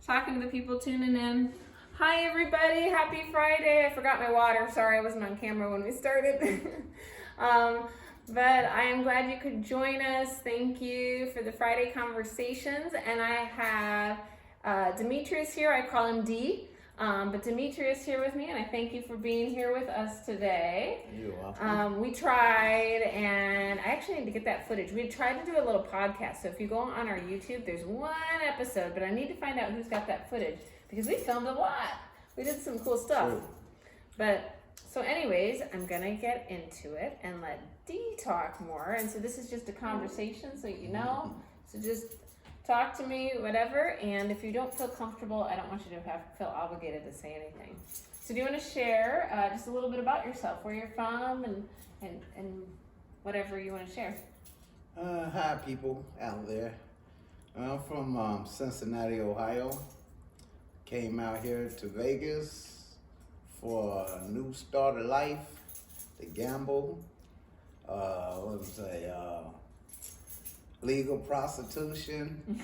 talking to the people tuning in. Hi everybody, happy Friday. I forgot my water. Sorry, I wasn't on camera when we started. But I am glad you could join us. Thank you for the Friday Conversations. And I have Demetrius here. I call him D. But Demetrius here with me, and I thank you for being here with us today. You're welcome. We tried, and I actually need to get that footage. We tried to do a little podcast, so if you go on our YouTube, there's one episode, but I need to find out who's got that footage, because we filmed a lot. We did some cool stuff. True. But, so anyways, I'm gonna get into it and let D talk more, and so this is just a conversation, so you know, so just talk to me, whatever, and if you don't feel comfortable, I don't want you to feel obligated to say anything. So do you want to share just a little bit about yourself, where you're from, and whatever you want to share? Hi, people out there. I'm from Cincinnati, Ohio. Came out here to Vegas for a new start of life, to gamble. Legal prostitution.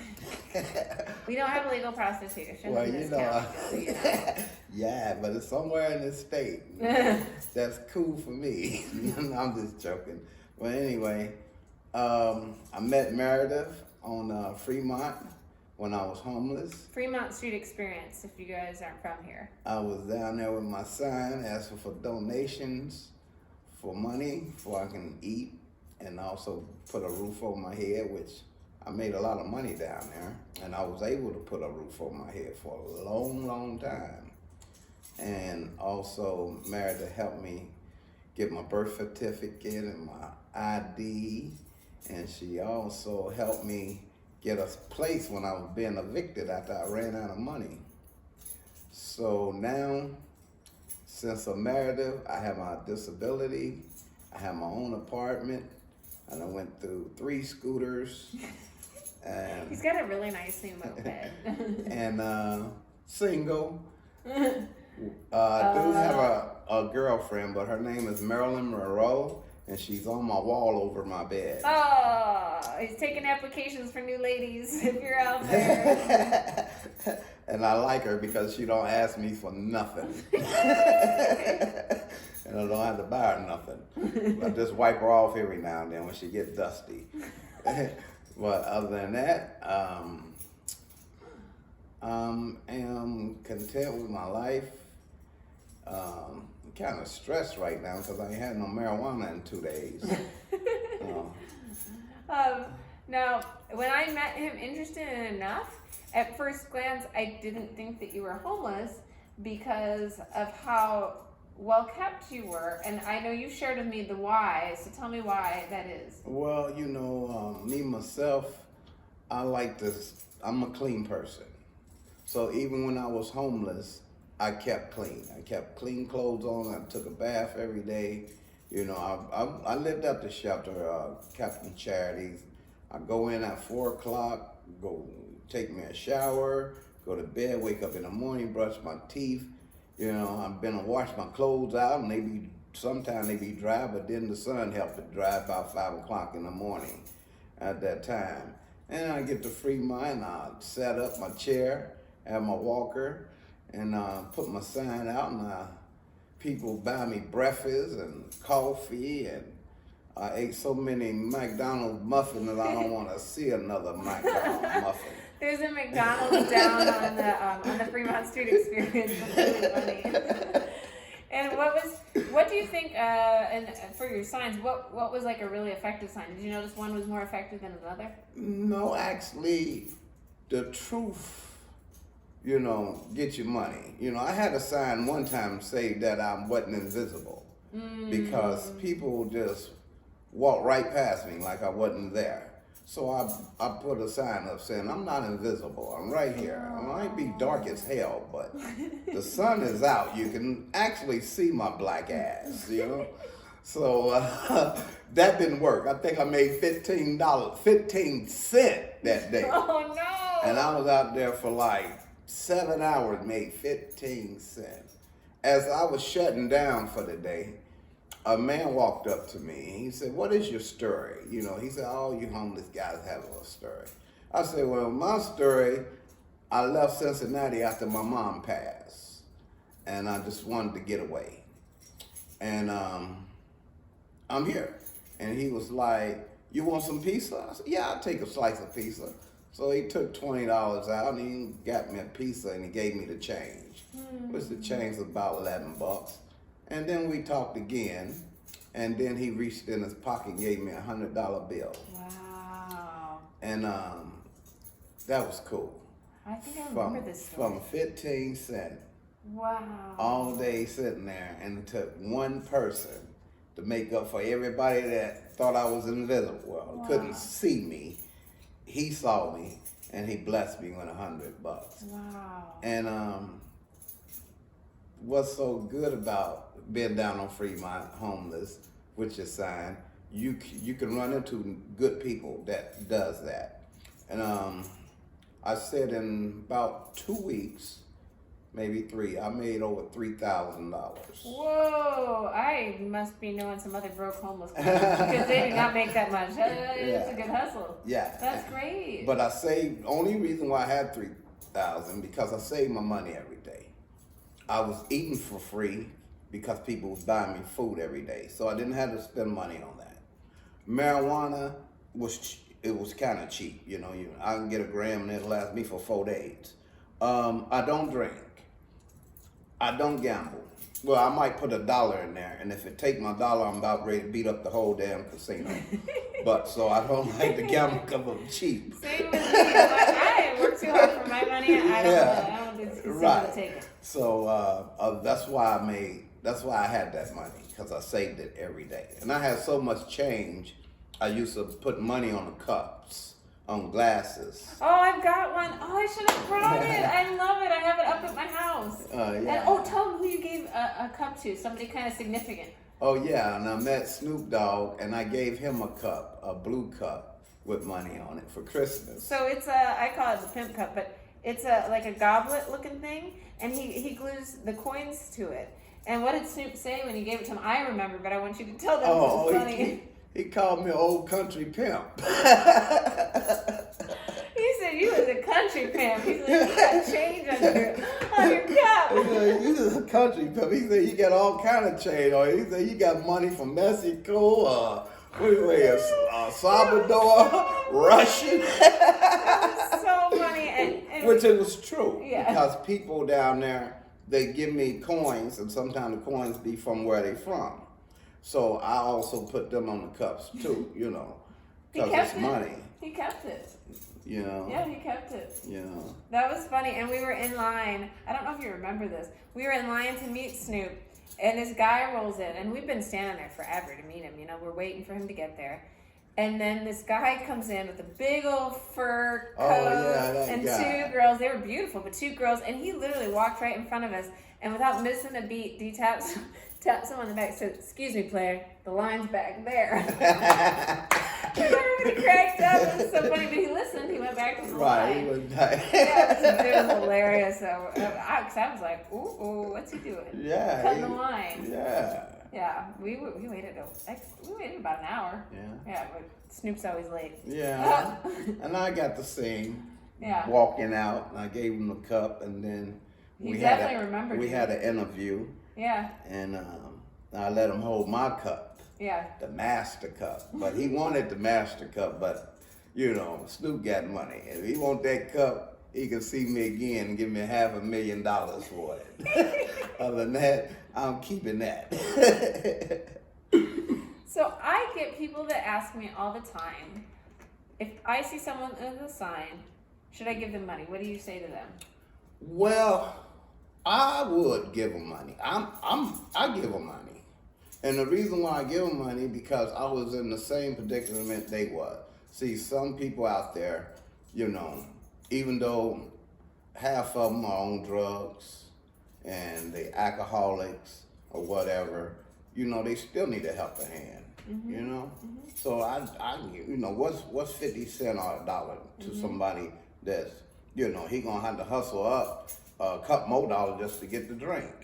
We don't have legal prostitution. Well, in this county, yeah, but it's somewhere in this state. That's cool for me. I'm just joking. Well, anyway, I met Merideth on Fremont when I was homeless. Fremont Street Experience, if you guys aren't from here. I was down there with my son, asking for donations for money so I can eat, and also put a roof over my head, which I made a lot of money down there, and I was able to put a roof over my head for a long, long time. And also Meredith helped me get my birth certificate and my ID, and she also helped me get a place when I was being evicted after I ran out of money. So now, since I'm Meredith, I have my disability, I have my own apartment, and I went through 3 scooters. And He's got a really nice new moped. and single. I do have a girlfriend, but her name is Marilyn Monroe, and she's on my wall over my bed. Oh, he's taking applications for new ladies if you're out there. And I like her because she don't ask me for nothing. And I don't have to buy her nothing. I just wipe her off every now and then when she gets dusty. But other than that, am content with my life. I'm kind of stressed right now because I ain't had no marijuana in 2 days. Now, when I met him, interesting enough, at first glance, I didn't think that you were homeless because of how well kept you were, and I know you shared with me the why, so tell me why that is. Well, you know, me myself, I'm a clean person. So even when I was homeless, I kept clean. I kept clean clothes on. I took a bath every day. You know, I lived at the shelter, Captain Charities. I go in at 4 o'clock, go take me a shower, go to bed, wake up in the morning, brush my teeth. You know, I've been to wash my clothes out, and sometimes they be dry, but then the sun helped it dry about 5 o'clock in the morning at that time. And I get to Fremont, I set up my chair, have my walker, and put my sign out, and people buy me breakfast and coffee, and I ate so many McDonald's muffins that I don't want to see another McDonald's muffin. There's a McDonald's down on the Fremont Street Experience. It's really funny. And what do you think? And for your signs, what was like a really effective sign? Did you notice one was more effective than another? No, actually, the truth, you know, get you money. You know, I had a sign one time say that I wasn't invisible because people just walked right past me like I wasn't there. So I put a sign up saying, I'm not invisible, I'm right here. I might be dark as hell, but the sun is out. You can actually see my black ass, you know? So that didn't work. I think I made $15 cents that day. Oh no! And I was out there for like 7 hours, made 15 cents. As I was shutting down for the day, a man walked up to me. He said, what is your story? You know, he said, all you homeless guys have a story. I said, well, my story, I left Cincinnati after my mom passed, and I just wanted to get away. And I'm here. And he was like, "You want some pizza?" I said, "Yeah, I'll take a slice of pizza." So he took $20 out and he got me a pizza and he gave me the change, which the change was about $11. And then we talked again, and then he reached in his pocket and gave me $100 bill. Wow. And that was cool. I think I remember this story. From 15 cents. Wow. All day sitting there, and it took one person to make up for everybody that thought I was invisible, couldn't see me. He saw me, and he blessed me with $100. Wow. And what's so good about being down on Fremont, homeless, which is signed, you can run into good people that does that. And I said in about 2 weeks, maybe 3, I made over $3,000. Whoa! I must be knowing some other broke homeless people because they do not make that much. It's a good hustle. Yeah. That's great. But I saved, only reason why I had $3,000 because I saved my money every day. I was eating for free because people was buying me food every day, so I didn't have to spend money on that. Marijuana was kind of cheap, you know. I can get a gram and it'll last me for 4 days. I don't drink. I don't gamble. Well, I might put $1 in there, and if it take my $1, I'm about ready to beat up the whole damn casino. But so I don't like to gamble because I'm cheap. Same with me. I work too hard for my money. I don't do casino to take it. So that's why I had that money, because I saved it every day, and I had so much change. I used to put money on the cups, on glasses. Oh, I've got one. Oh, I should have brought it. I love it. I have it up at my house. Yeah. And tell them who you gave a cup to. Somebody kind of significant. Oh yeah, and I met Snoop Dogg, and I gave him a cup, a blue cup with money on it for Christmas. So it's I call it the pimp cup, but it's like a goblet looking thing, and he glues the coins to it. And what did Snoop say when you gave it to him? I remember, but I want you to tell them. Oh, it's funny. He called me an old country pimp. He said you was a country pimp. He said you got change on your cup. He said, "You just a country pimp." He said, "You got all kind of change on it." He said, "You got money from Mexico, Salvador, Russian." So funny. And Which it was true. Yeah. Because people down there, they give me coins, and sometimes the coins be from where they from. So I also put them on the cups too, you know, because it's money. He kept it. You know? Yeah, he kept it. You know? That was funny. And we were in line. I don't know if you remember this. We were in line to meet Snoop. And this guy rolls in. And we've been standing there forever to meet him. You know, we're waiting for him to get there. And then this guy comes in with a big old fur coat and guy. 2 girls. They were beautiful, but 2 girls. And he literally walked right in front of us. And without missing a beat, he taps someone in the back and said, "Excuse me, player, the line's back there." And everybody cracked up. It was so funny, but he listened. He went back to the line. He was It was hilarious. So, I was like, ooh, what's he doing? Yeah. Cutting the line. Yeah. Yeah, we waited about an hour. Yeah, but Snoop's always late. Yeah. And I got to sing. Yeah. Walking out, and I gave him a cup, and then we had an interview. Yeah. And I let him hold my cup. Yeah. The master cup. But he wanted the master cup, but you know, Snoop got money. If he want that cup, he can see me again and give me $500,000 for it. Other than that, I'm keeping that. So I get people that ask me all the time, if I see someone with a sign, should I give them money? What do you say to them? Well, I would give them money. I give them money. And the reason why I give them money, because I was in the same predicament they was. See, some people out there, you know, even though half of them are on drugs and they alcoholics or whatever, you know, they still need a helping hand, you know? So I you know, what's 50 cents or $1 to somebody that's, you know, he gonna have to hustle up a couple more dollars just to get the drink.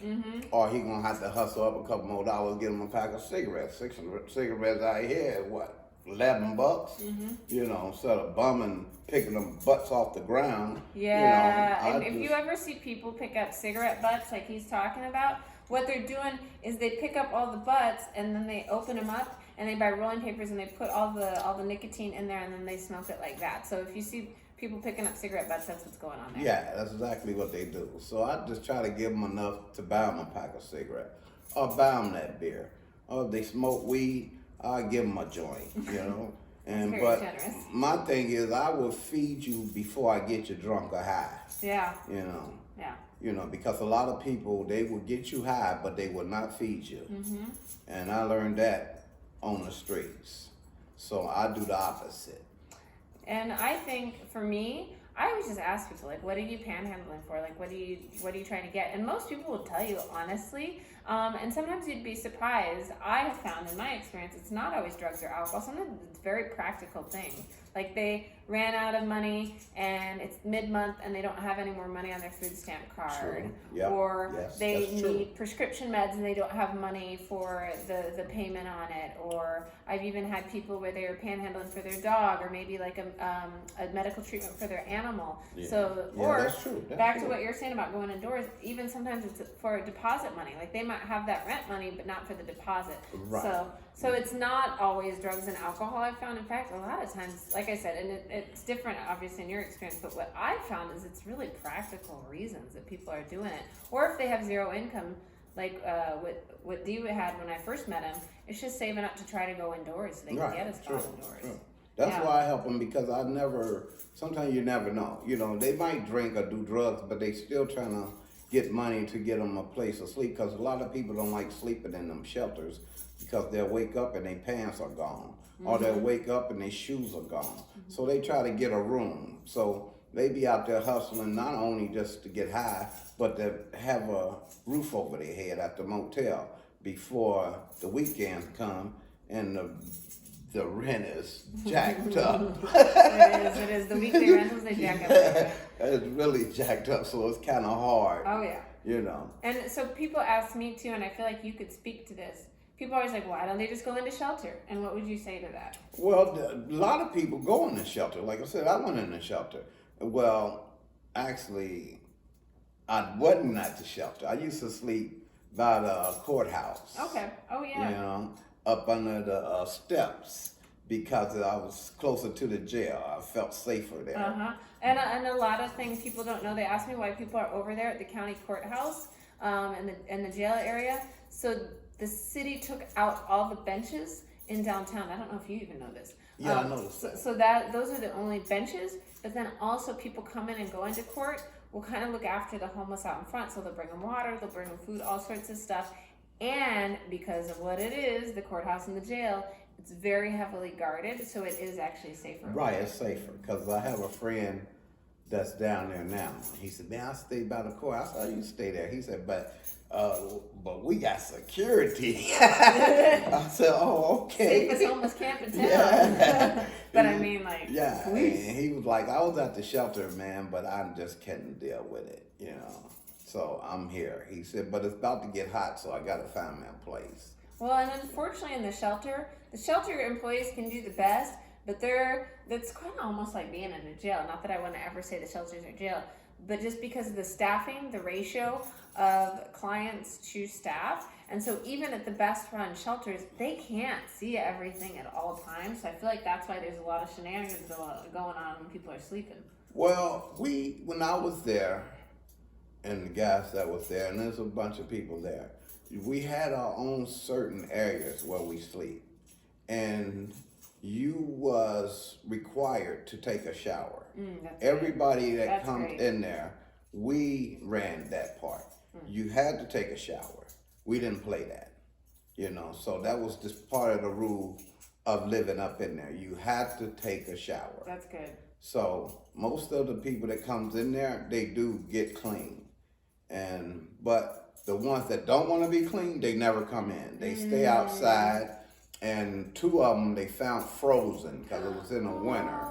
Or he gonna have to hustle up a couple more dollars, get him a pack of cigarettes. 6 cigarettes out here, what? $11, you know, instead of picking them butts off the ground. Yeah, you know, and if you ever see people pick up cigarette butts like he's talking about, what they're doing is they pick up all the butts and then they open them up and they buy rolling papers and they put all the nicotine in there and then they smoke it like that. So if you see people picking up cigarette butts, that's what's going on there. Yeah, that's exactly what they do. So I just try to give them enough to buy them a pack of cigarettes or buy them that beer. Or if they smoke weed, I give them a joint, you know. And Very but generous. my thing is, I will feed you before I get you drunk or high. Yeah. You know. Yeah. You know, because a lot of people, they will get you high, but they will not feed you. And I learned that on the streets. So I do the opposite. And I think for me, I always just ask people, like, what are you panhandling for? Like, what are you trying to get? And most people will tell you honestly. And sometimes you'd be surprised. I have found in my experience, it's not always drugs or alcohol. Sometimes it's very practical things. Like they ran out of money and it's mid-month and they don't have any more money on their food stamp card. Yep. Or yes, they need prescription meds and they don't have money for the payment on it. Or I've even had people where they were panhandling for their dog or maybe like a medical treatment for their animal. Yeah. So, Yeah, or that's true. That's back true. to what you're saying about going indoors, even sometimes it's for deposit money. Like they might have that rent money, but not for the deposit. Right. So it's not always drugs and alcohol. I've found, in fact, a lot of times, like I said, and it's different, obviously, in your experience. But what I've found is it's really practical reasons that people are doing it, or if they have zero income, like what Dee had when I first met him. It's just saving up to try to go indoors so they can get a spot indoors. True. That's why I help them, because sometimes you never know. You know, they might drink or do drugs, but they still trying to get money to get them a place to sleep, because a lot of people don't like sleeping in them shelters because they'll wake up and their pants are gone, or they'll wake up and their shoes are gone. So they try to get a room. So they be out there hustling, not only just to get high, but to have a roof over their head at the motel before the weekends come and the rent is jacked up. It is. The weekly rentals, they jack up. It's really jacked up, so it's kind of hard. Oh, yeah. You know. And so people ask me too, and I feel like you could speak to this. People are always like, why don't they just go into shelter? And what would you say to that? Well, a lot of people go in the shelter. Like I said, I went in the shelter. Well, actually, I wasn't at the shelter. I used to sleep by the courthouse. Okay. Oh, yeah. You know, up under the steps, because I was closer to the jail. I felt safer there. And a lot of things people don't know. They ask me why people are over there at the county courthouse in the jail area. So the city took out all the benches in downtown. I don't know if you even know this. Yeah, I noticed that. So that those are the only benches. But then also people come in and go into court will kind of look after the homeless out in front. So they'll bring them water, they'll bring them food, all sorts of stuff. And because of what it is, the courthouse and the jail, it's very heavily guarded, so it is actually safer. Right, it's safer, because I have a friend that's down there now. He said, man, I stay by the court. I said, oh, you stay there. He said, but we got security. I said, oh, okay. Safest homeless camp in town. Yeah. But I mean, like, yeah, police. and he was like, I was at the shelter, man, but I just couldn't deal with it, you know. So I'm here. He said, but it's about to get hot, so I got to find me a place. Well, and unfortunately in the shelter employees can do the best, but that's kind of almost like being in a jail. Not that I want to ever say the shelters are jail, but just because of the staffing, the ratio of clients to staff. And so even at the best run shelters, they can't see everything at all times. So I feel like that's why there's a lot of shenanigans going on when people are sleeping. Well, when I was there, and the guys that was there, and there's a bunch of people there, we had our own certain areas where we sleep. And you was required to take a shower. Everybody that comes in there, we ran that part. You had to take a shower. We didn't play that, you know. So that was just part of the rule of living up in there. You had to take a shower. That's good. So most of the people that comes in there, they do get clean. But the ones that don't want to be clean, they never come in. They stay outside. And 2 of them they found frozen because it was in the winter,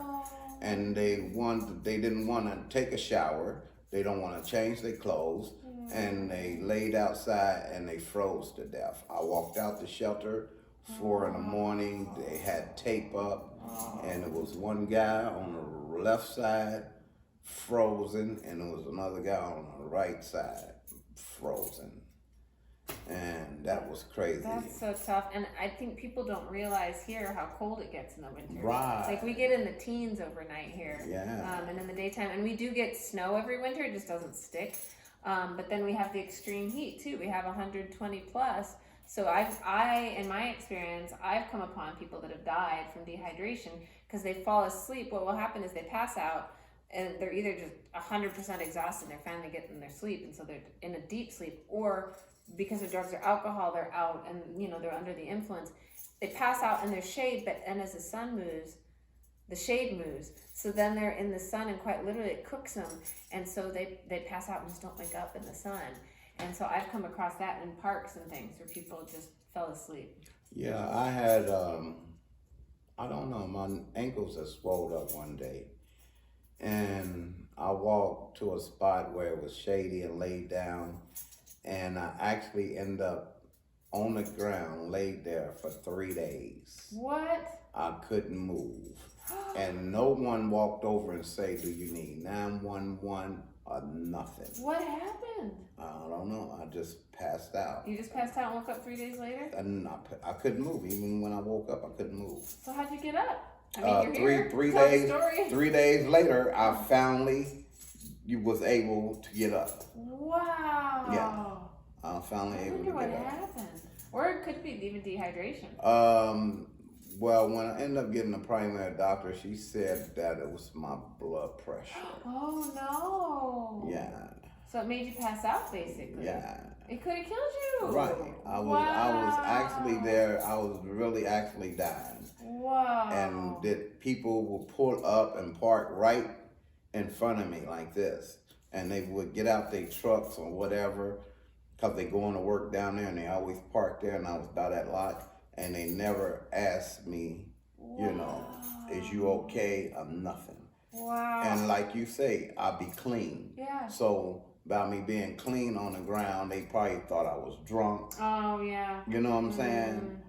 and they didn't want to take a shower. They don't want to change their clothes, and they laid outside and they froze to death. I walked out the shelter 4 in the morning. They had tape up, and there was one guy on the left side frozen, and there was another guy on the right side frozen. And that was crazy. That's so tough. And I think people don't realize here how cold it gets in the winter. Right. Like we get in the teens overnight here. Yeah. And in the daytime. And we do get snow every winter. It just doesn't stick. But then we have the extreme heat too. We have 120 plus. So in my experience, I've come upon people that have died from dehydration because they fall asleep. What will happen is they pass out and they're either just 100% exhausted and they're finally getting their sleep. And so they're in a deep sleep, or because of drugs or alcohol, they're out and they're under the influence. They pass out in their shade, and as the sun moves, the shade moves. So then they're in the sun, and quite literally it cooks them. And so they pass out and just don't wake up in the sun. And so I've come across that in parks and things where people just fell asleep. Yeah, I had, I don't know, my ankles had swelled up one day. And I walked to a spot where it was shady and laid down. And I actually ended up on the ground, laid there for 3 days. What? I couldn't move. And no one walked over and say, do you need 911 or nothing? What happened? I don't know. I just passed out. You just passed out and woke up 3 days later? And I couldn't move. Even when I woke up, I couldn't move. So how'd you get up? I mean, you're here. Three Tell days. the story. 3 days later, I finally was able to get up. Wow. Yeah. I finally I able wonder to what get up. happened. Or it could be even dehydration. Well, when I ended up getting a primary doctor, she said that it was my blood pressure. Oh no. Yeah. So it made you pass out, basically. Yeah. It could have killed you. Right. I was actually there. I was really actually dying. Wow. And that people would pull up and park right in front of me like this. And they would get out their trucks or whatever, because they going to work down there, and they always park there, and I was by that lot. And they never asked me, is you okay or nothing. Wow. And like you say, I'll be clean. Yeah. So by me being clean on the ground, they probably thought I was drunk. Oh, yeah. You know what I'm saying?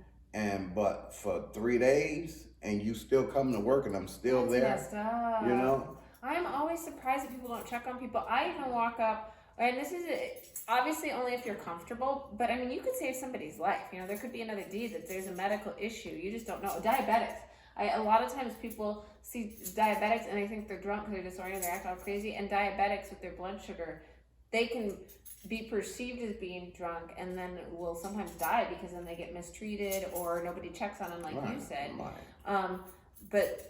But for 3 days, and you still come to work, and I'm still That's there. Messed up. I'm always surprised that people don't check on people. I even walk up, and this is obviously only if you're comfortable, but I mean, you could save somebody's life. There could be another deed that there's a medical issue. You just don't know. Diabetics. A lot of times people see diabetics and they think they're drunk because they're disoriented, they act all crazy. And diabetics with their blood sugar, they can be perceived as being drunk and then will sometimes die because then they get mistreated or nobody checks on them, like you said. Right. But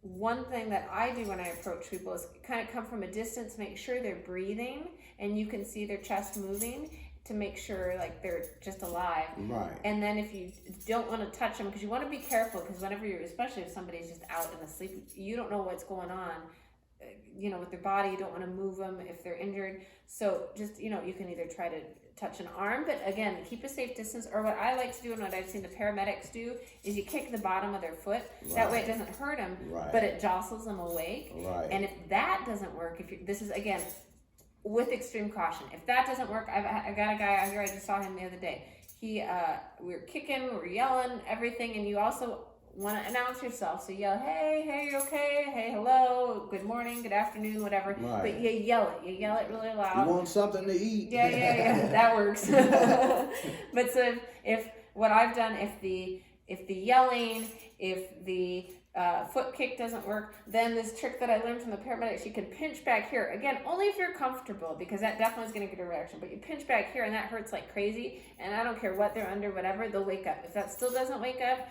one thing that I do when I approach people is kind of come from a distance, make sure they're breathing and you can see their chest moving to make sure like they're just alive. Right. And then if you don't want to touch them, because you want to be careful, because whenever especially if somebody's just out in the sleep, you don't know what's going on, with their body. You don't want to move them if they're injured. So just, you can either try to touch an arm, but again, keep a safe distance. Or what I like to do and what I've seen the paramedics do is you kick the bottom of their foot. Right. That way it doesn't hurt them, but it jostles them awake. Right. And if that doesn't work, this is again, with extreme caution. If that doesn't work, I got a guy out here, I just saw him the other day. We were kicking, we were yelling, everything, and you also want to announce yourself. So you yell, hey, you okay? Hey, hello, good morning, good afternoon, whatever. Right. But you yell it really loud. You want something to eat? Yeah, that works. But so if what I've done, if the yelling, if the foot kick doesn't work, then this trick that I learned from the paramedics, you can pinch back here. Again, only if you're comfortable, because that definitely is going to get a reaction. But you pinch back here and that hurts like crazy, and I don't care what they're under, whatever, they'll wake up. If that still doesn't wake up,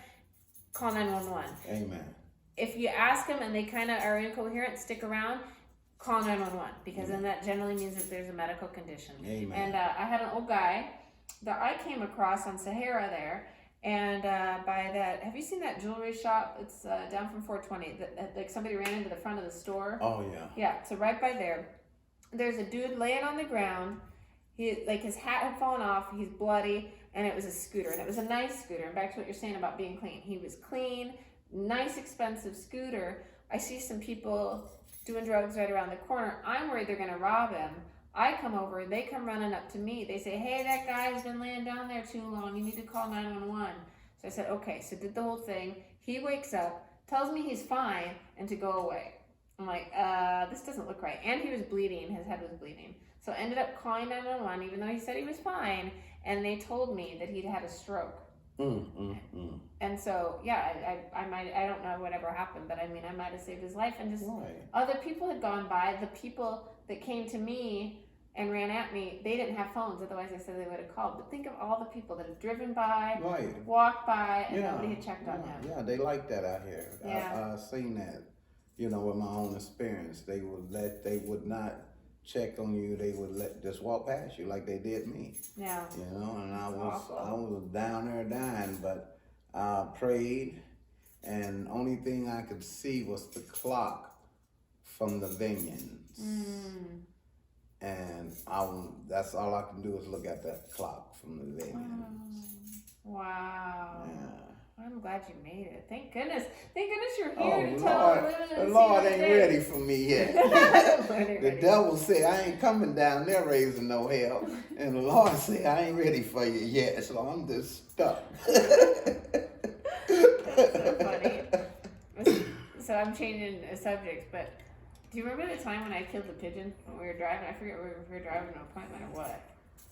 call 911. Amen. If you ask them and they kind of are incoherent, stick around, call 911, because then that generally means that there's a medical condition. Amen. And I had an old guy that I came across on Sahara there, and by that, have you seen that jewelry shop? It's down from 420. Like somebody ran into the front of the store. Oh yeah. Yeah. So right by there, there's a dude laying on the ground. His hat had fallen off. He's bloody, and it was a scooter, and it was a nice scooter. And back to what you're saying about being clean. He was clean, nice, expensive scooter. I see some people doing drugs right around the corner. I'm worried they're gonna rob him. I come over, they come running up to me. They say, hey, that guy's been laying down there too long. You need to call 911. So I said, okay. So did the whole thing. He wakes up, tells me he's fine, and to go away. I'm like, this doesn't look right. And he was bleeding. His head was bleeding. So I ended up calling 911, even though he said he was fine. And they told me that he'd had a stroke. And so, yeah, I don't know whatever happened, but I mean, I might have saved his life. And just other people had gone by. The people that came to me and ran at me, they didn't have phones. Otherwise, I said they would have called. But think of all the people that have driven by, walked by, and nobody had checked on him. Yeah, they like that out here. Yeah. I've seen that, with my own experience. They would not check on you. They would just walk past you like they did me. Yeah. And I was down there dying, but I prayed, and only thing I could see was the clock from the vineyards. And that's all I can do is look at that clock from the vineyards. Wow. Yeah. I'm glad you made it. Thank goodness you're here to tell Lord, the Lord ain't ready for me yet. The devil said, I ain't coming down there raising no hell. And the Lord said, I ain't ready for you yet. So I'm just stuck. That's so funny. So I'm changing the subject, but do you remember the time when I killed the pigeon when we were driving? I forget if we were driving to an appointment or what.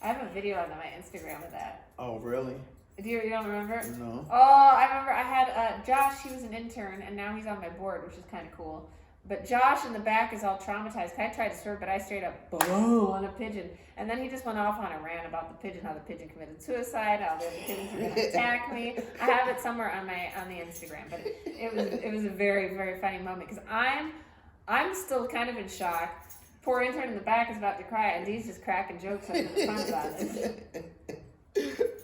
I have a video on my Instagram of that. Oh, really? You don't remember? No. Oh, I remember I had Josh, he was an intern, and now he's on my board, which is kind of cool. But Josh in the back is all traumatized. I tried to swerve, but I straight up boom on a pigeon. And then he just went off on a rant about the pigeon, how the pigeon committed suicide, how the other pigeons were going to attack me. I have it somewhere on the Instagram, but it was a very, very funny moment because I'm still kind of in shock. Poor intern in the back is about to cry, and Dee's just cracking jokes up in the front about it.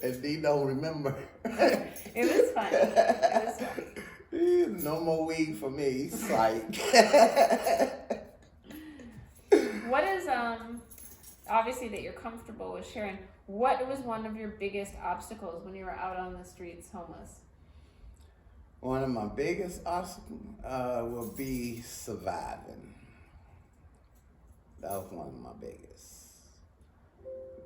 And Dee don't remember. It was funny. No more weed for me. Psych. What is obviously that you're comfortable with sharing? What was one of your biggest obstacles when you were out on the streets homeless? One of my biggest obstacles would be surviving. That was one of my biggest.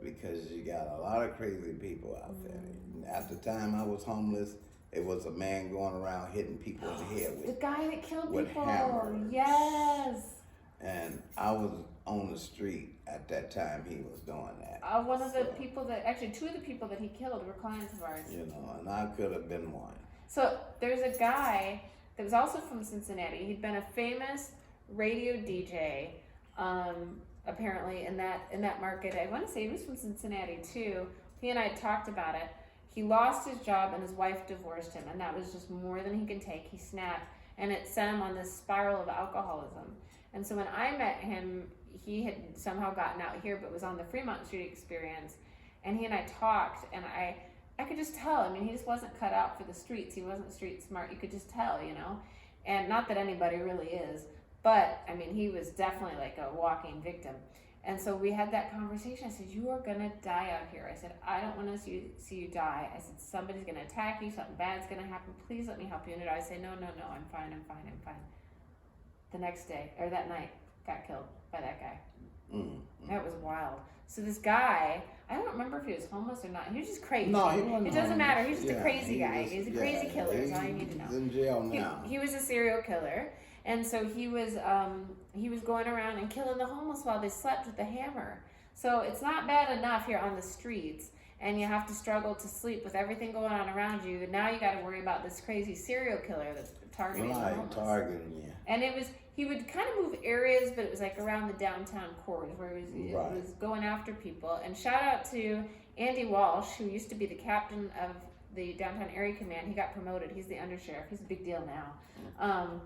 Because you got a lot of crazy people out there. At the time I was homeless, it was a man going around hitting people in the head with the guy that killed people. hammers. Yes. And I was on the street at that time he was doing that. One of the people that, actually two of the people that he killed were clients of ours. And I could have been one. So there's a guy that was also from Cincinnati. He'd been a famous radio DJ, apparently in that market. I want to say he was from Cincinnati too. He and I talked about it. He lost his job and his wife divorced him, and that was just more than he could take. He snapped, and it sent him on this spiral of alcoholism. And so when I met him, he had somehow gotten out here, but was on the Fremont Street experience. And he and I talked, and I could just tell. I mean, he just wasn't cut out for the streets. He wasn't street smart. You could just tell, And not that anybody really is, but I mean, he was definitely like a walking victim. And so we had that conversation. I said, you are gonna die out here. I said, I don't want to see you die. I said, somebody's gonna attack you, something bad's gonna happen. Please let me help you. And I said, no, I'm fine. The next day, or that night, got killed by that guy. That was wild. So this guy, I don't remember if he was homeless or not. He was just crazy. No, he wasn't. It doesn't matter. He's just a crazy guy. He's a crazy killer. Is all you need to know. He's in jail now. He was a serial killer, and so he was going around and killing the homeless while they slept with a hammer. So it's not bad enough here on the streets, and you have to struggle to sleep with everything going on around you. And now you got to worry about this crazy serial killer that's targeting the homeless. Targeting you. And he would kind of move areas, but it was like around the downtown cores where he was going after people. And shout out to Andy Walsh, who used to be the captain of the downtown area command. He got promoted. He's the undersheriff. He's a big deal now.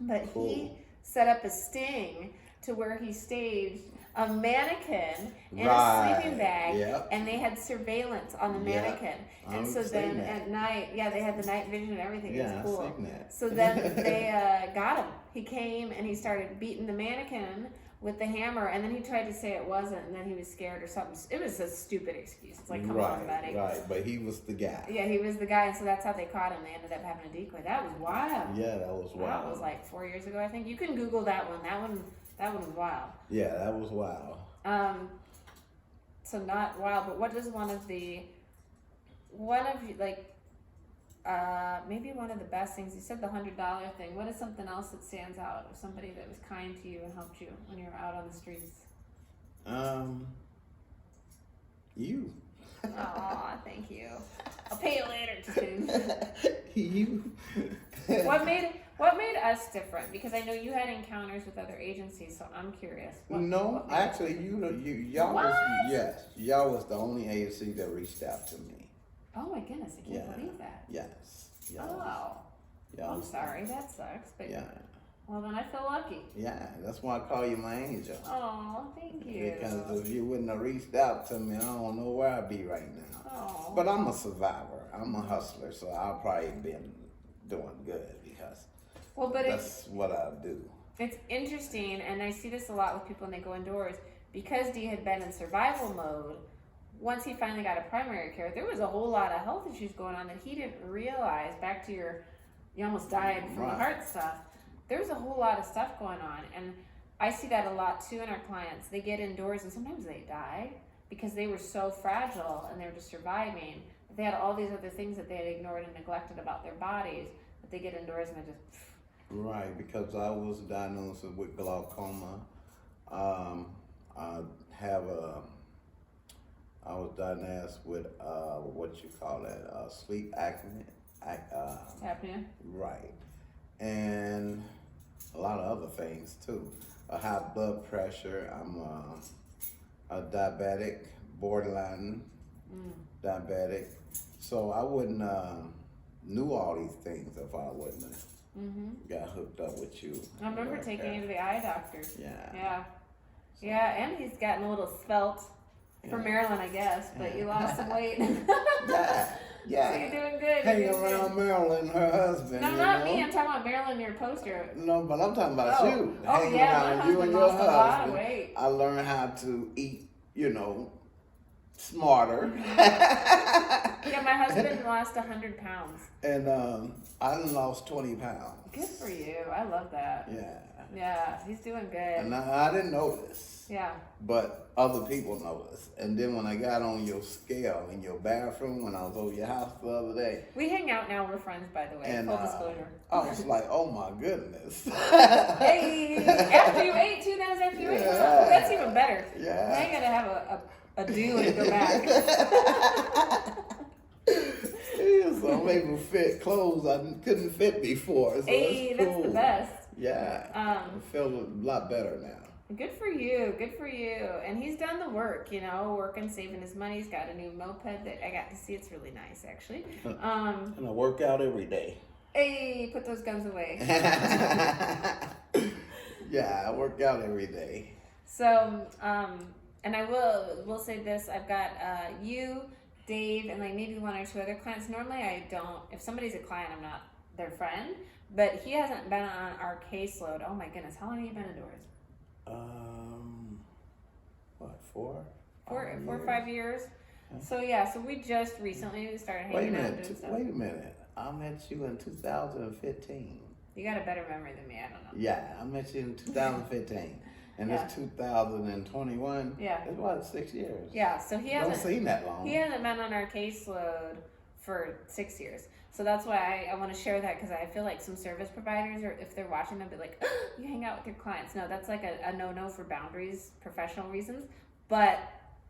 But he set up a sting to where he staged a mannequin in a sleeping bag, and they had surveillance on the mannequin. And so then at night, they had the night vision and everything. It was cool. So then they got him. He came and he started beating the mannequin with the hammer, and then he tried to say it wasn't, and then he was scared or something. It was a stupid excuse. It's like, come on, buddy. Right, but he was the guy. Yeah, he was the guy, and so that's how they caught him. They ended up having a decoy. That was wild. Yeah, that was wild. That was like 4 years ago, I think. You can Google that one. That one was wild. Yeah, that was wild. So not wild, but what does one of you, like, maybe one of the best things. You said the $100 thing. What is something else that stands out of somebody that was kind to you and helped you when you were out on the streets? You. Aw, thank you. I'll pay you later, just kidding. You. What made us different? Because I know you had encounters with other agencies, so I'm curious. No, actually, y'all What? was, yes, y'all was the only agency that reached out to me. Oh my goodness, I can't believe that. Yes. Oh, I'm sorry, that sucks. But Yeah. Well, then I feel lucky. Yeah, that's why I call you my angel. Oh, thank you. Because if you wouldn't have reached out to me, I don't know where I'd be right now. Oh. But I'm a survivor. I'm a hustler, so I'll probably been doing good because that's what I do. It's interesting, and I see this a lot with people when they go indoors. Because Dee had been in survival mode, once he finally got a primary care, there was a whole lot of health issues going on that he didn't realize. Back to you almost died from the heart stuff. There's a whole lot of stuff going on, and I see that a lot too in our clients. They get indoors and sometimes they die because they were so fragile and they're just surviving. They had all these other things that they had ignored and neglected about their bodies, but they get indoors and they just... Right, because I was diagnosed with glaucoma. I was diagnosed with what you call that, sleep apnea. Right, and a lot of other things too. I have blood pressure. I'm a diabetic, borderline diabetic. So I wouldn't knew all these things if I wouldn't have got hooked up with you. I remember taking you to the eye doctor. Yeah. Yeah, and he's gotten a little svelte for Maryland, I guess, but you lost some weight. Yeah. So you're doing good. Hanging around Marilyn, her husband. No, not me. I'm talking about Marilyn, your poster. No, but I'm talking about you. Oh, Hanging yeah, around you and your lost a lot of husband. weight. I learned how to eat, smarter. Yeah, my husband lost 100 pounds. And I done lost 20 pounds. Good for you. I love that. Yeah, he's doing good. And I didn't notice. Yeah. But other people noticed. And then when I got on your scale in your bathroom when I was over your house the other day. We hang out now. We're friends, by the way. And, full disclosure. I was like, oh my goodness. Hey, after you ate too, that was after you ate. Oh, that's even better. Yeah. Now you gotta have a do and go back. So I'm able to fit clothes I couldn't fit before. So hey, that's cool. That's the best. Yeah. I feel a lot better now. Good for you. Good for you. And he's done the work, working, saving his money. He's got a new moped that I got to see. It's really nice, actually. And I work out every day. Hey, put those guns away. Yeah, I work out every day. So, and I will say this. I've got you, Dave, and like maybe one or two other clients. Normally I don't, if somebody's a client, I'm not their friend, but he hasn't been on our caseload. Oh my goodness, how long have you been indoors? What, 4 or 5 years? So yeah, so we just recently started hanging out and doing stuff. Wait a minute. I met you in 2015. You got a better memory than me, I don't know. Yeah, I met you in 2015. And it's 2021. Yeah. It's what, 6 years? Yeah, so he hasn't seen that long. He hasn't been on our caseload for 6 years. So that's why I want to share that, because I feel like some service providers, or if they're watching, they'll be like, oh, you hang out with your clients. No, that's like a no-no for boundaries, professional reasons. But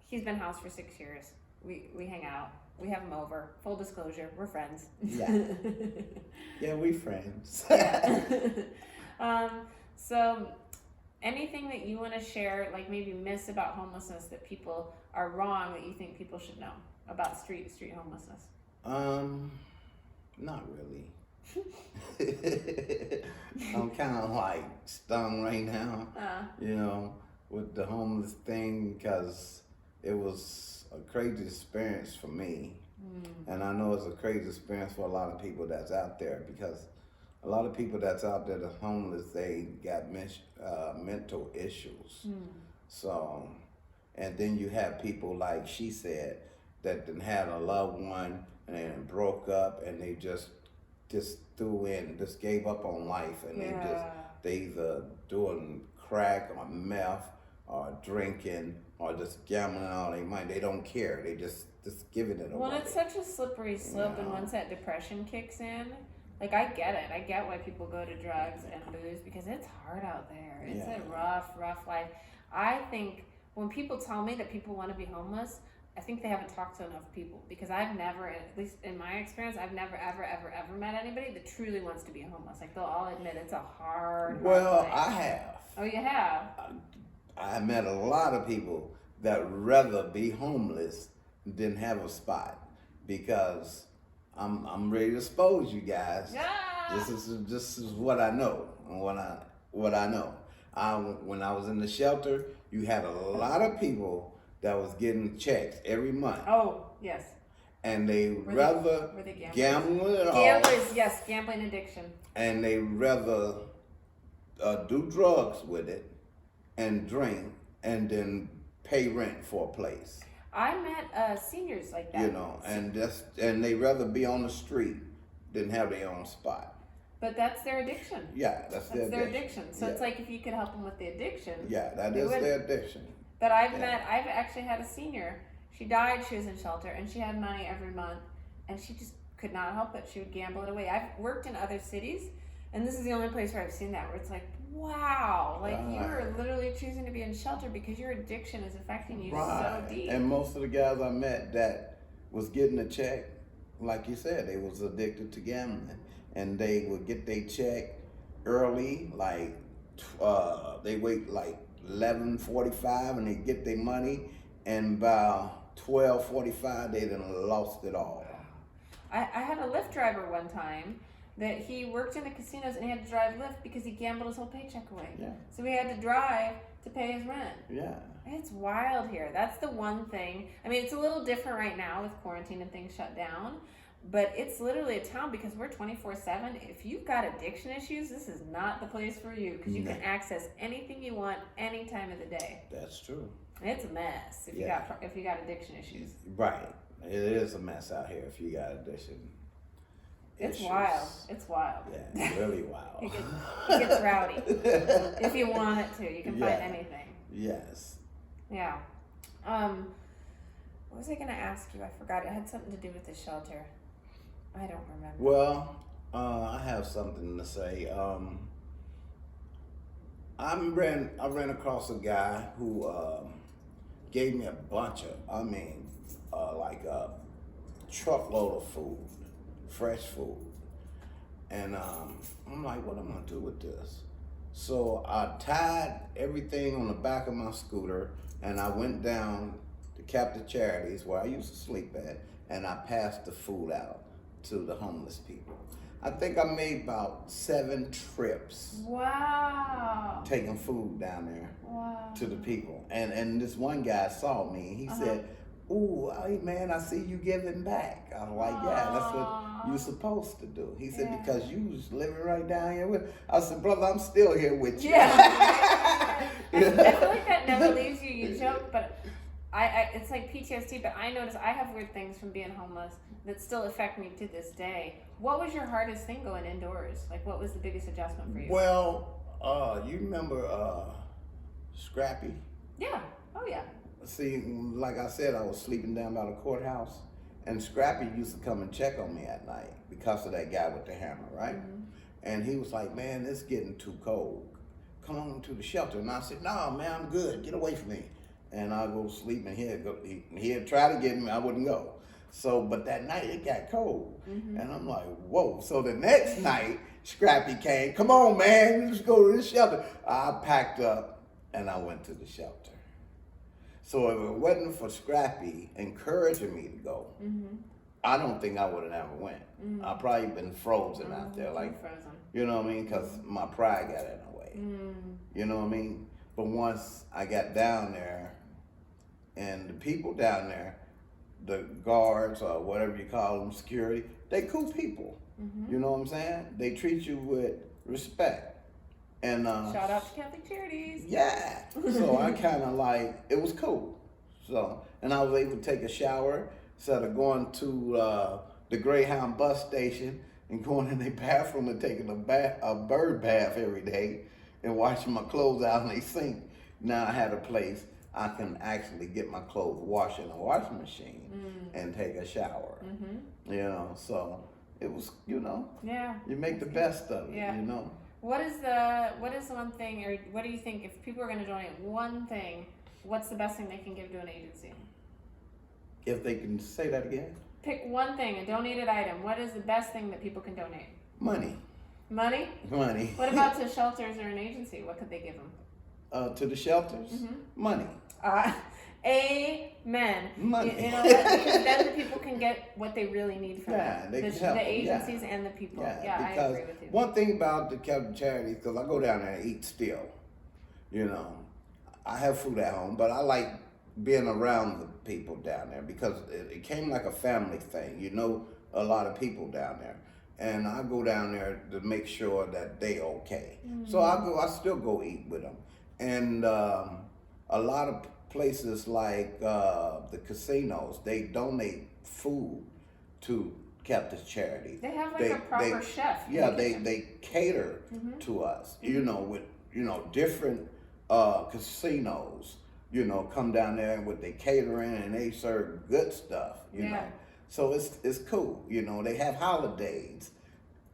he's been housed for 6 years. We hang out. We have him over. Full disclosure, we're friends. Yeah. Yeah, we friends. Yeah. So anything that you want to share, like maybe myths about homelessness that people are wrong that you think people should know about street homelessness? Not really. I'm kind of like stung right now, with the homeless thing, because it was a crazy experience for me. And I know it's a crazy experience for a lot of people that's out there, because a lot of people that's out there that's homeless, they got mental issues. So, and then you have people like she said that then had a loved one and they broke up and they just gave up on life, and they either doing crack or meth or drinking or just gambling all their money. They don't care. They just giving it away. Well, it's such a slippery slope, and once that depression kicks in, like, I get it. I get why people go to drugs and booze, because it's hard out there. It's a rough life. I think when people tell me that people want to be homeless, I think they haven't talked to enough people, because I've never, at least in my experience, I've never, ever met anybody that truly wants to be homeless. Like, they'll all admit it's a hard life. I have. Oh, you have? I met a lot of people that rather be homeless than have a spot, because I'm ready to expose you guys. Yeah. This is what I know. What I know. When I was in the shelter, you had a lot of people that was getting checks every month. Oh, yes. And they Were rather they gamblers? gamble it all. Gamblers, yes, gambling addiction. And they rather do drugs with it and drink and then pay rent for a place. I met seniors like that. You know, and they rather be on the street than have their own spot. But that's their addiction. Yeah, that's their addiction. So it's like, if you could help them with the addiction. Yeah, that is their addiction. But I've actually had a senior. She died, she was in shelter, and she had money every month, and she just could not help it. She would gamble it away. I've worked in other cities, and this is the only place where I've seen that, where it's like, wow, like you are literally choosing to be in shelter because your addiction is affecting you so deep. And most of the guys I met that was getting a check, like you said, they was addicted to gambling, and they would get their check early, like they wait like 11:45, and they get their money, and by 12:45 they done lost it all. I had a Lyft driver one time that he worked in the casinos, and he had to drive Lyft because he gambled his whole paycheck away. Yeah. So he had to drive to pay his rent. Yeah. It's wild here. That's the one thing. I mean, it's a little different right now with quarantine and things shut down, but it's literally a town, because we're 24/7. If you've got addiction issues, this is not the place for you, because you can access anything you want any time of the day. That's true. It's a mess if you got addiction issues. Right. It is a mess out here if you got addiction. It's issues. wild. It's wild. Yeah, it's really wild. it gets rowdy. If you want it to, you can find anything. Yes. Yeah. What was I going to ask you? I forgot. It had something to do with the shelter. I don't remember. Well, I have something to say. I ran across a guy who gave me a bunch of, like a truckload of food, fresh food. And I'm like, what am I gonna do with this? So I tied everything on the back of my scooter, and I went down to Captain Charities, where I used to sleep at, and I passed the food out to the homeless people. I think I made about 7 trips. Wow. Taking food down there. Wow. To the people. And this one guy saw me, and he said, ooh, hey man, I see you giving back. I was like, yeah, that's what you're supposed to do. He said, because you was living right down here with. I said, brother, I'm still here with you. Yeah. I feel like that never leaves you. You joke, but it's like PTSD, but I notice I have weird things from being homeless that still affect me to this day. What was your hardest thing going indoors? Like, what was the biggest adjustment for you? Well, you remember Scrappy? Yeah. Oh, yeah. See, like I said, I was sleeping down by the courthouse, and Scrappy used to come and check on me at night because of that guy with the hammer, right? Mm-hmm. And he was like, man, it's getting too cold. Come on to the shelter. And I said, no, man, I'm good. Get away from me. And I'll go to sleep, and he'd try to get me. I wouldn't go. So, but that night it got cold. Mm-hmm. And I'm like, whoa. So the next night, Scrappy came. Come on, man, let's go to the shelter. I packed up, and I went to the shelter. So if it wasn't for Scrappy encouraging me to go, I don't think I would have never went. I'd probably been frozen out there, like, you know what I mean? Because my pride got in the way. You know what I mean? But once I got down there, and the people down there, the guards or whatever you call them, security, they cool people. You know what I'm saying? They treat you with respect. And shout out to Catholic Charities. Yeah. So I kind of like, it was cool. So, and I was able to take a shower instead of going to the Greyhound bus station and going in their bathroom and taking a bird bath every day and washing my clothes out in they sink. Now I had a place I can actually get my clothes washed in a washing machine and take a shower. You know, so it was, you know, you make the best of it, you know. What is the one thing, or what do you think, if people are going to donate one thing, what's the best thing they can give to an agency? If they can say that again? Pick one thing, a donated item. What is the best thing that people can donate? Money. Money? Money. What about to shelters or an agency? What could they give them? To the shelters? Money. Amen. Money. You know what? Because then the people can get what they really need from they can help the agencies and the people. Yeah, I agree with you. One thing about the Charities, because I go down there and eat still. You know, I have food at home, but I like being around the people down there because it came like a family thing. You know, a lot of people down there. And I go down there to make sure that they okay. So I still go eat with them. And a lot of places like the casinos, they donate food to Captain's Charity. They have like a proper chef. Yeah, they cater to us. You know, with different casinos. You know, come down there with their catering and they serve good stuff. You know, so it's cool. You know, they have holidays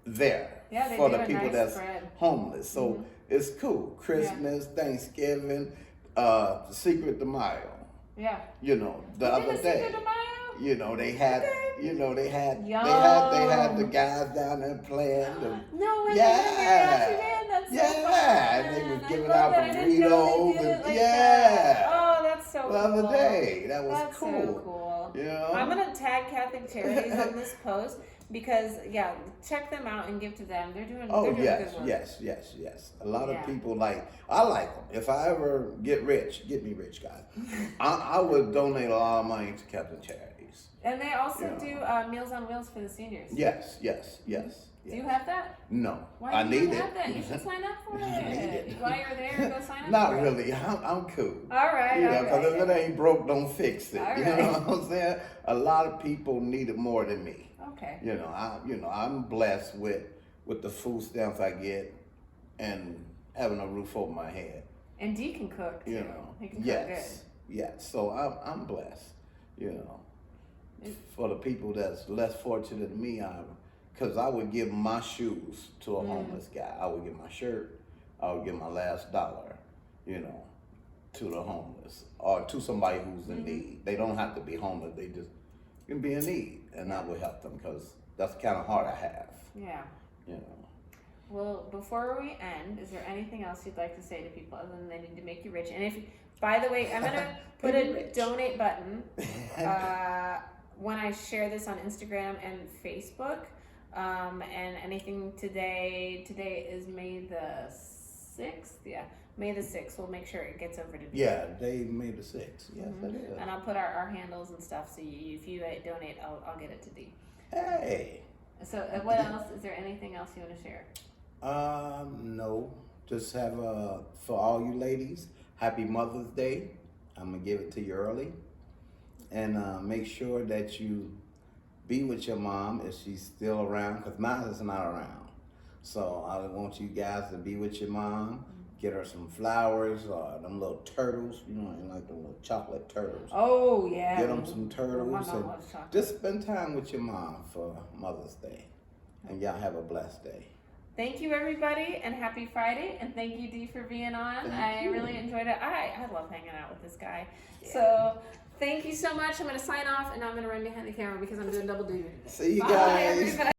there for the people that's homeless. So it's cool. Christmas, Thanksgiving, Secret de Mayo. Yeah. You know, the other day. You know, they had they had the guys down there playing. No way. That's so fun. And they was giving out burritos and Oh, that's so cool. The other day. That was that's cool. So cool. You know? I'm gonna tag Catholic Charities on this post because check them out and give to them. They're doing good work. Yes. A lot of people I like them. If I ever get me rich, guys. I would donate a lot of money to Catholic Charities. And they also do Meals on Wheels for the seniors. Yes. Do you have that? No. Why do you have that? You should sign up for it. While you're there, go sign up Not for really. it. I'm cool. All right. Because if it ain't broke, don't fix it. All you know what I'm saying? A lot of people need it more than me. Okay. I'm blessed with the food stamps I get and having a roof over my head. And D can cook too. He can cook good. Yes. So I'm blessed. For the people that's less fortunate than me, because I would give my shoes to a homeless guy. I would give my shirt. I would give my last dollar, to the homeless or to somebody who's in need. They don't have to be homeless. They just can be in need, and I would help them because that's the kind of heart I have. Yeah. Well, before we end, is there anything else you'd like to say to people other than they need to make you rich? And if, by the way, I'm gonna put a donate button when I share this on Instagram and Facebook. And anything today is May the 6th. Yeah, May the 6th. We'll make sure it gets over to D. Yeah, May the 6th. Yes, it is. And I'll put our handles and stuff. So if you donate, I'll get it to D. Hey. So what else? Is there anything else you want to share? No. Just have for all you ladies, happy Mother's Day. I'm gonna give it to you early, and make sure that you be with your mom if she's still around, because mine is not around. So I want you guys to be with your mom. Get her some flowers or them little turtles. I like them little chocolate turtles. Oh, yeah. Get them some turtles. My mom loves chocolate. Just spend time with your mom for Mother's Day. And y'all have a blessed day. Thank you, everybody, and happy Friday. And thank you, Dee, for being on. I really enjoyed it. I love hanging out with this guy. Yeah. So thank you so much. I'm going to sign off, and I'm going to run behind the camera because I'm doing double duty today. See you Bye, guys. everybody.